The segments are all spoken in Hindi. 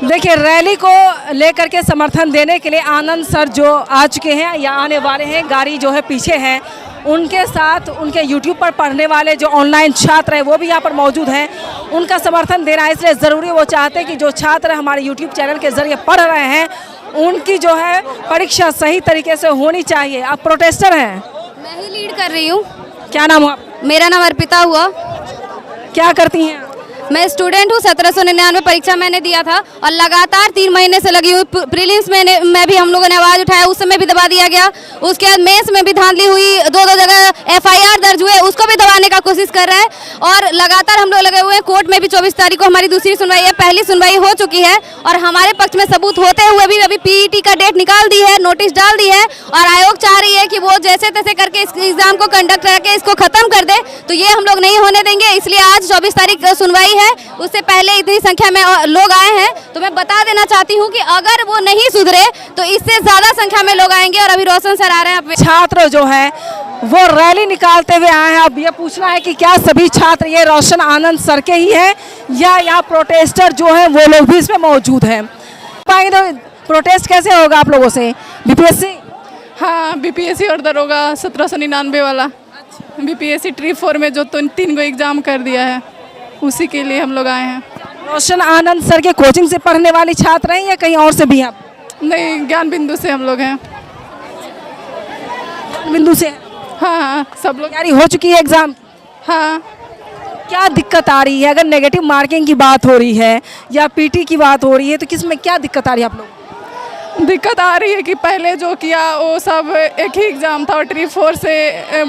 देखिए, रैली को लेकर के समर्थन देने के लिए आनंद सर जो आ चुके हैं या आने वाले हैं, गाड़ी जो है पीछे है, उनके साथ उनके यूट्यूब पर पढ़ने वाले जो ऑनलाइन छात्र हैं वो भी यहाँ पर मौजूद हैं। उनका समर्थन देना है, इसलिए ज़रूरी वो चाहते हैं कि जो छात्र हमारे यूट्यूब चैनल के ज़रिए पढ़ रहे हैं उनकी जो है परीक्षा सही तरीके से होनी चाहिए। आप प्रोटेस्टर हैं? मैं ही लीड कर रही हूँ। क्या नाम हुआ? मेरा नाम अर्पिता हुआ। क्या करती हैं? मैं स्टूडेंट हूँ। 1799 परीक्षा मैंने दिया था और लगातार 3 महीने से लगी हुई। प्रीलिम्स में भी हम लोगों ने आवाज़ उठाया, उस समय भी दबा दिया गया। उसके बाद मेंस में भी धांधली हुई, 2-2 जगह FIR दर्ज हुए, उसको भी दबाने का कोशिश कर रहा है। और लगातार हम लोग लगे हुए हैं। कोर्ट में भी 24 तारीख को हमारी दूसरी सुनवाई है, पहली सुनवाई हो चुकी है और हमारे पक्ष में सबूत होते हुए भी अभी PET का डेट निकाल दी है, नोटिस डाल दी है और आयोग चाह रही है कि वो जैसे तैसे करके इस एग्जाम को कंडक्ट करके इसको खत्म कर दे। तो ये हम लोग नहीं होने देंगे, इसलिए आज 24 तारीख सुनवाई है। उससे पहले इतनी संख्या में लोग आए हैं, तो मैं बता देना चाहती हूँ कि अगर वो नहीं सुधरे तो इससे ज्यादा संख्या में लोग आएंगे। और अभी रोशन सर आ रहे हैं। छात्र जो है वो रैली निकालते हुए आए हैं। अब ये पूछना है कि क्या सभी छात्र ये रोशन आनंद सर के ही हैं या यहाँ प्रोटेस्टर जो है वो लोग भी इसमें मौजूद हैं? तो प्रोटेस्ट कैसे होगा आप लोगों से? BPSC? हाँ, BPSC और दरोगा 1799 वाला। BPSC ट्री 4 में जो 3 गो एग्जाम कर दिया है, उसी के लिए हम लोग आए हैं। रोशन आनंद सर के कोचिंग से पढ़ने वाले छात्र हैं या कहीं और से भी हैं? नहीं, ज्ञान बिंदु से हम लोग हैं। बिंदु से? हाँ, सब लोग। तैयारी हो चुकी है एग्जाम? हाँ। क्या दिक्कत आ रही है? अगर नेगेटिव मार्किंग की बात हो रही है या PT की बात हो रही है तो किस में क्या दिक्कत आ रही है आप लोग? दिक्कत आ रही है कि पहले जो किया वो सब एक ही एग्ज़ाम था और ट्री 4 से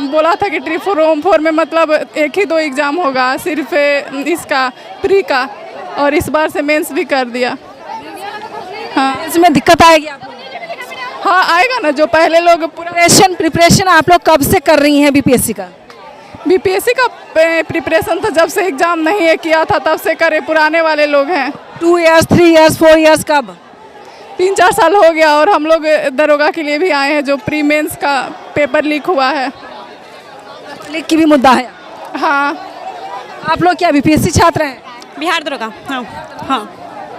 बोला था कि ट्री 4 में मतलब एक ही 2 एग्ज़ाम होगा, सिर्फ इसका प्री का, और इस बार से मेंस भी कर दिया। हाँ, इसमें दिक्कत आएगी आप लोग? हाँ, आएगा ना। जो पहले लोग प्रिपरेशन आप लोग कब से कर रही हैं BPSC का? BPSC का प्रिपरेशन तो जब से एग्ज़ाम नहीं किया था तब से करे, पुराने वाले लोग हैं। 2 इयर्स, 3 इयर्स, 4 इयर्स? कब? 3-4 साल हो गया। और हम लोग दरोगा के लिए भी आए हैं, जो प्री मेंस का पेपर लीक हुआ है। लीक की भी मुद्दा है? हाँ। आप लोग क्या BPSC छात्र हैं? बिहार दरोगा। हाँ हाँ,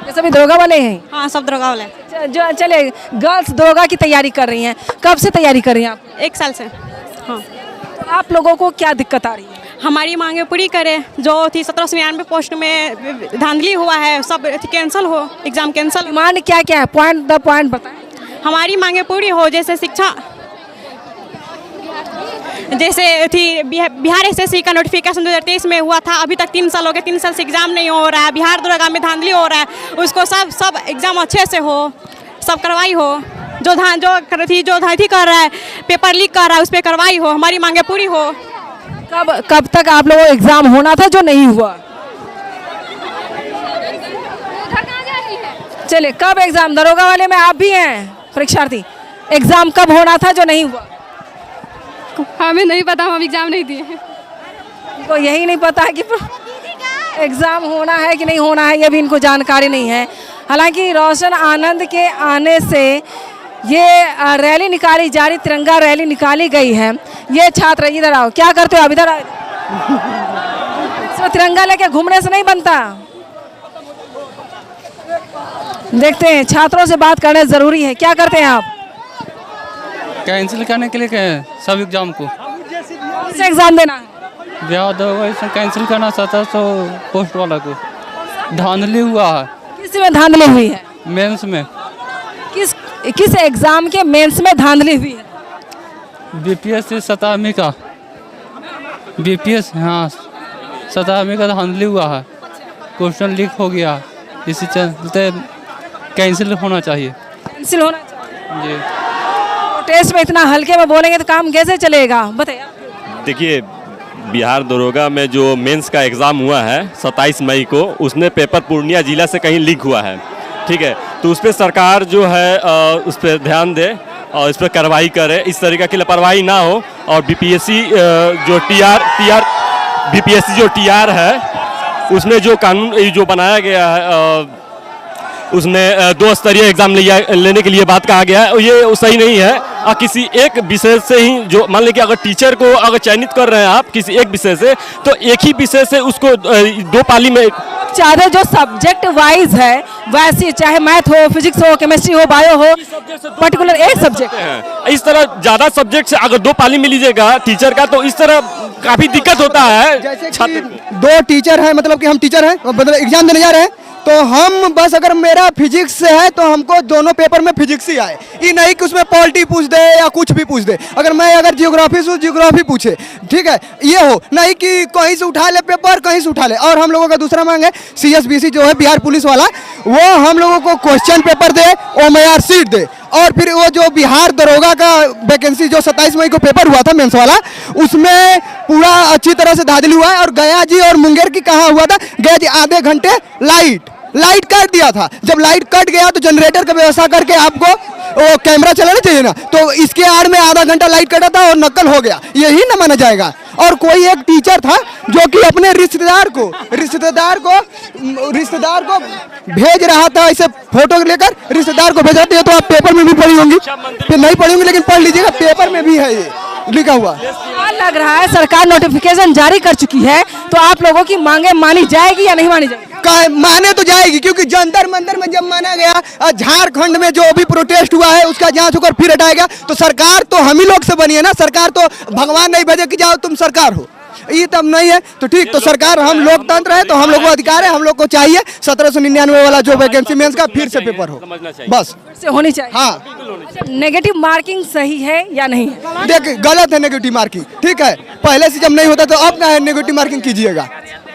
ये सभी दरोगा वाले हैं? हाँ, सब दरोगा वाले हैं। जो चले गर्ल्स दरोगा की तैयारी कर रही हैं, कब से तैयारी कर रही हैं आप? 1 साल से। हाँ। तो आप लोगों को क्या दिक्कत आ रही है? हमारी मांगे पूरी करें। जो थी 1799 पोस्ट में धांधली हुआ है, सब कैंसिल हो, एग्जाम कैंसिल। डिमांड क्या क्या है? पॉइंट बताएं। हमारी मांगे पूरी हो, जैसे शिक्षा, जैसे थी बिहार SSC का नोटिफिकेशन 2023 में हुआ था, अभी तक 3 साल हो गए, 3 साल से एग्जाम नहीं हो रहा है। बिहार दरोगा में धांधली हो रहा है, उसको सब एग्जाम अच्छे से हो, सब कार्रवाई हो। जो धांधली कर रहा है, पेपर लीक कर रहा है, उस पर कार्रवाई हो। हमारी मांगे पूरी हो। कब तक आप लोगों को एग्जाम होना था जो नहीं हुआ? चलिए, कब एग्जाम? दरोगा वाले में आप भी हैं परीक्षार्थी, एग्जाम कब होना था जो नहीं हुआ? हमें नहीं पता, हम एग्ज़ाम नहीं दिए। इनको यही नहीं पता है कि एग्ज़ाम होना है कि नहीं होना है, ये भी इनको जानकारी नहीं है। हालांकि रोशन आनंद के आने से ये रैली निकाली जा रही, तिरंगा रैली निकाली गई है। ये छात्र इधर आओ, क्या करते हो आप? इधर आओ। सिर्फ तिरंगा लेके घूमने से नहीं बनता। देखते हैं, छात्रों से बात करना जरूरी है। क्या करते हैं आप? कैंसिल करने के लिए कहें सब एग्जाम को। कौन सा एग्जाम देना है? कैंसिल करना 1700 पोस्ट वाला को। धांधली हुआ है। किस में धांधली हुई है? मेंस में। किस एग्जाम के मेंस में धांधली हुई है? BPSC 17वीं का। BPSC, हाँ, 17वीं का धांधली हुआ है, क्वेश्चन लीक हो गया, इसी चलते कैंसिल होना चाहिए। कैंसिल होना चाहिए जी। टेस्ट में इतना हल्के में बोलेंगे तो काम कैसे चलेगा, बताइए। देखिए, बिहार दरोगा में जो मेंस का एग्ज़ाम हुआ है 27 मई को, उसमें पेपर पूर्णिया जिला से कहीं लीक हुआ है, ठीक है। तो उस पर सरकार जो है उस पर ध्यान दे और इस पर कार्रवाई करे, इस तरीके की लापरवाही ना हो। और BPSC जो BPSC जो TR है, उसमें जो कानून जो बनाया गया है, उसमें 2 स्तरीय एग्जाम लेने के लिए बात कहा गया है। ये सही नहीं है। किसी एक विषय से ही, जो मान लीजिए अगर टीचर को अगर चयनित कर रहे हैं आप किसी एक विषय से, तो एक ही विषय से उसको 2 पाली में चाहते जो सब्जेक्ट वाइज है वैसे, चाहे मैथ हो, फिजिक्स हो, केमिस्ट्री हो, बायो हो, पर्टिकुलर एक सब्जेक्ट। इस तरह ज्यादा सब्जेक्ट से अगर 2 पाली मिल लीजिएगा टीचर का तो इस तरह काफी दिक्कत होता है। जैसे कि 2 टीचर हैं, मतलब कि हम टीचर हैं, मतलब एग्जाम देने जा रहे हैं, तो हम बस अगर मेरा फिजिक्स से है तो हमको दोनों पेपर में फिजिक्स ही आए, ये नहीं कि उसमें पॉलिटी पूछ दे या कुछ भी पूछ दे। अगर मैं अगर जियोग्राफी से जियोग्राफी पूछे, ठीक है, ये हो नहीं कि कहीं से उठा ले पेपर, कहीं से उठा ले। और हम लोगों का दूसरा मांग है CSBC जो है बिहार पुलिस वाला, वो हम लोगों को क्वेश्चन पेपर दे, OMR सीट दे, और फिर वो जो बिहार दरोगा का वैकेंसी जो 27 मई को पेपर हुआ था मेंस वाला, उसमें पूरा अच्छी तरह से धांधली हुआ है। और गया जी और मुंगेर की कहाँ हुआ था, गया जी आधे घंटे लाइट काट दिया था। जब लाइट कट गया तो जनरेटर का व्यवस्था करके आपको वो कैमरा चलाना चाहिए ना, तो इसके आड़ में आधा घंटा लाइट कटा था और नकल हो गया, यही ना माना जाएगा। और कोई एक टीचर था जो कि अपने रिश्तेदार को भेज रहा था, ऐसे फोटो लेकर रिश्तेदार को भेज रहा था। तो आप पेपर में भी पढ़ी होंगी, फिर नहीं पढ़ी होंगी, लेकिन पढ़ लीजिएगा, पेपर में भी है ये लिखा हुआ। लग रहा है सरकार नोटिफिकेशन जारी कर चुकी है, तो आप लोगों की मांगे मानी जाएगी या नहीं मानी जाएगी? माने तो जाएगी, क्योंकि जंतर मंतर में जब माना गया, झारखंड में जो भी प्रोटेस्ट हुआ है उसका जांच होकर फिर हटाएगा, तो सरकार तो हम ही लोग से बनी है ना। सरकार तो भगवान नहीं भेजे कि जाओ तुम सरकार हो, ये तब नहीं है। तो ठीक, तो सरकार, हम लोकतंत्र है तो हम लोग को अधिकार है, हम लोग को चाहिए 1799 वाला जो वैकेंसी मेंस का फिर से पेपर हो, बस से होनी चाहिए। हाँ, नेगेटिव मार्किंग सही है या नहीं है? देखिए गलत है नेगेटिव मार्किंग, ठीक है, पहले से जब नहीं होता तो अब क्या है नेगेटिव मार्किंग कीजिएगा।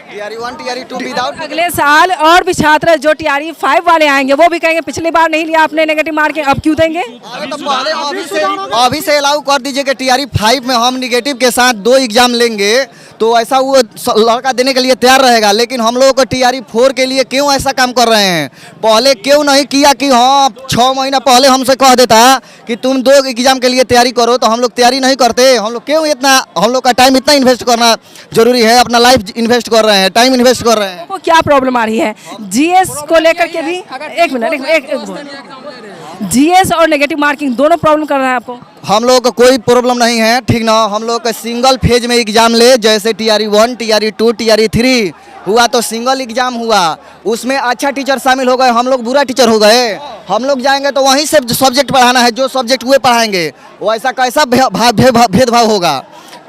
TRE 1 TRE 2 विदाउट, अगले साल और भी छात्र जो TRE 5 वाले आएंगे वो भी कहेंगे पिछली बार नहीं लिया आपने नेगेटिव मार्किंग, अब क्यों देंगे? अभी से अलाउ कर दीजिए कि TRE 5 में हम निगेटिव के साथ 2 एग्जाम लेंगे, तो ऐसा वो लड़का देने के लिए तैयार रहेगा। लेकिन हम लोगों को TRE 4 के लिए क्यों ऐसा काम कर रहे हैं? पहले क्यों नहीं किया कि हाँ 6 महीना पहले हमसे कह देता कि तुम 2 एग्जाम के लिए तैयारी करो, तो हम लोग तैयारी नहीं करते। हम लोग क्यों इतना, हम लोग का टाइम इतना इन्वेस्ट करना जरूरी है, अपना लाइफ इन्वेस्ट कर रहे हैं, टाइम इन्वेस्ट कर रहे हैं। को क्या प्रॉब्लम आ रही है GS को लेकर के भी? एक मिनट, GS और नेगेटिव मार्किंग दोनों प्रॉब्लम कर रहा है आपको? हम लोग को कोई प्रॉब्लम नहीं है, ठीक ना। हम लोग का सिंगल फेज में एग्जाम ले, जैसे TRE 1 TRE 2 TRE 3 हुआ तो सिंगल एग्जाम हुआ, उसमें अच्छा टीचर शामिल हो गए, हम लोग बुरा टीचर हो गए। हम लोग जाएंगे तो वहीं से सब्जेक्ट पढ़ाना है, जो सब्जेक्ट हुए पढ़ाएंगे। वो ऐसा कैसा भेदभाव होगा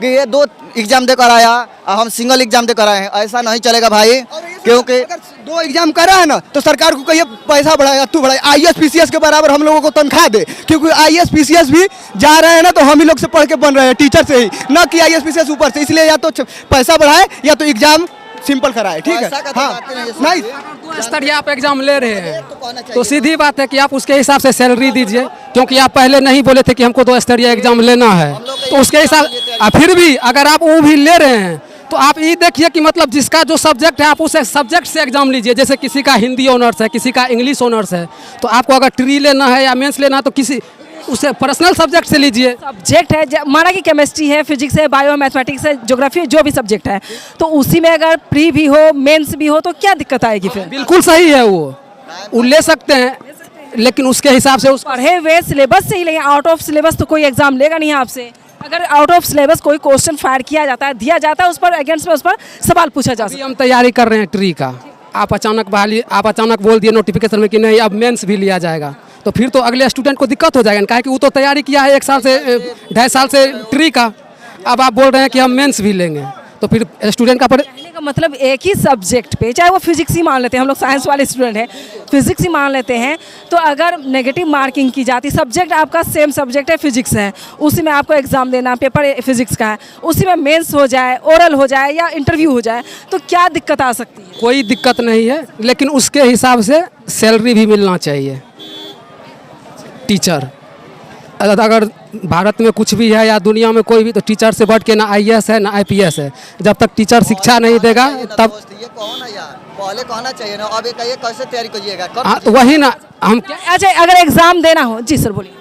कि ये 2 एग्जाम देकर आया और हम सिंगल एग्जाम देकर आए हैं? ऐसा नहीं चलेगा भाई, क्योंकि 2 एग्जाम कर रहा है ना, तो सरकार को कहिए पैसा बढ़ाएगा, तू बढ़ाए, IAS PCS के बराबर हम लोगों को तनख्वाह दे, क्योंकि IAS PCS भी जा रहे हैं ना, तो हम ही लोग से पढ़ के बन रहे हैं टीचर से ही, ना कि IAS PCS ऊपर से। इसलिए या तो पैसा बढ़ाए या तो एग्जाम सिंपल कराए, ठीक है। हाँ, नहीं, 2 स्तरीय आप एग्जाम ले रहे हैं तो सीधी बात है कि आप उसके हिसाब से सैलरी दीजिए, क्योंकि आप पहले नहीं बोले थे कि हमको 2 स्तरीय एग्जाम लेना है, तो उसके हिसाब, फिर भी अगर आप वो भी ले रहे हैं तो आप ये देखिए कि मतलब जिसका जो सब्जेक्ट है आप उस सब्जेक्ट से एग्जाम लीजिए। जैसे किसी का हिंदी ऑनर्स है, किसी का इंग्लिश ऑनर्स है, तो आपको अगर ट्री लेना है या मेंस लेना है तो किसी उसे पर्सनल सब्जेक्ट से लीजिए। सब्जेक्ट है माना कि केमिस्ट्री है, फिजिक्स है, बायो, मैथमेटिक्स है, ज्योग्राफी है, जो भी सब्जेक्ट है, तो उसी में अगर प्री भी हो, मेंस भी हो, तो क्या दिक्कत आएगी फिर? बिल्कुल सही है, वो ले सकते हैं, लेकिन उसके हिसाब से उस पढ़े हुए सिलेबस से ही लेंगे। आउट ऑफ सिलेबस तो कोई एग्जाम लेगा नहीं आपसे। अगर आउट ऑफ सिलेबस कोई क्वेश्चन फायर किया जाता है, दिया जाता है, उस पर अगेंस्ट में उस पर सवाल पूछा जा सकता है। हम तैयारी कर रहे हैं ट्री का, आप अचानक बोल दिए नोटिफिकेशन में कि नहीं अब मेंस भी लिया जाएगा, तो फिर तो अगले स्टूडेंट को दिक्कत हो जाएगा, काहे कि वो तो तैयारी किया है 1 साल से 2.5 साल से ट्री का, अब आप बोल रहे हैं कि हम मेंस भी लेंगे, तो फिर स्टूडेंट का कहने का मतलब एक ही सब्जेक्ट पे, चाहे वो फिजिक्स ही मान लेते हैं, हम लोग साइंस वाले स्टूडेंट हैं, फिजिक्स ही मान लेते हैं, तो अगर नेगेटिव मार्किंग की जाती, सब्जेक्ट आपका सेम सब्जेक्ट है, फिजिक्स है, उसी में आपको एग्जाम देना, पेपर फिजिक्स का है, उसी में मेंस हो जाए, ओरल हो जाए या इंटरव्यू हो जाए, तो क्या दिक्कत आ सकती है? कोई दिक्कत नहीं है, लेकिन उसके हिसाब से सैलरी भी मिलना चाहिए। टीचर अगर भारत में कुछ भी है या दुनिया में कोई भी, तो टीचर से बढ़ के ना IAS है ना IPS है। जब तक टीचर शिक्षा नहीं देगा तब ये कहो ना यार, पहले कहना चाहिए ना, अब ये कैसे तैयारी कीजिएगा? तो वही ना हम अच्छा, अगर एग्जाम देना हो, जी सर बोलिए।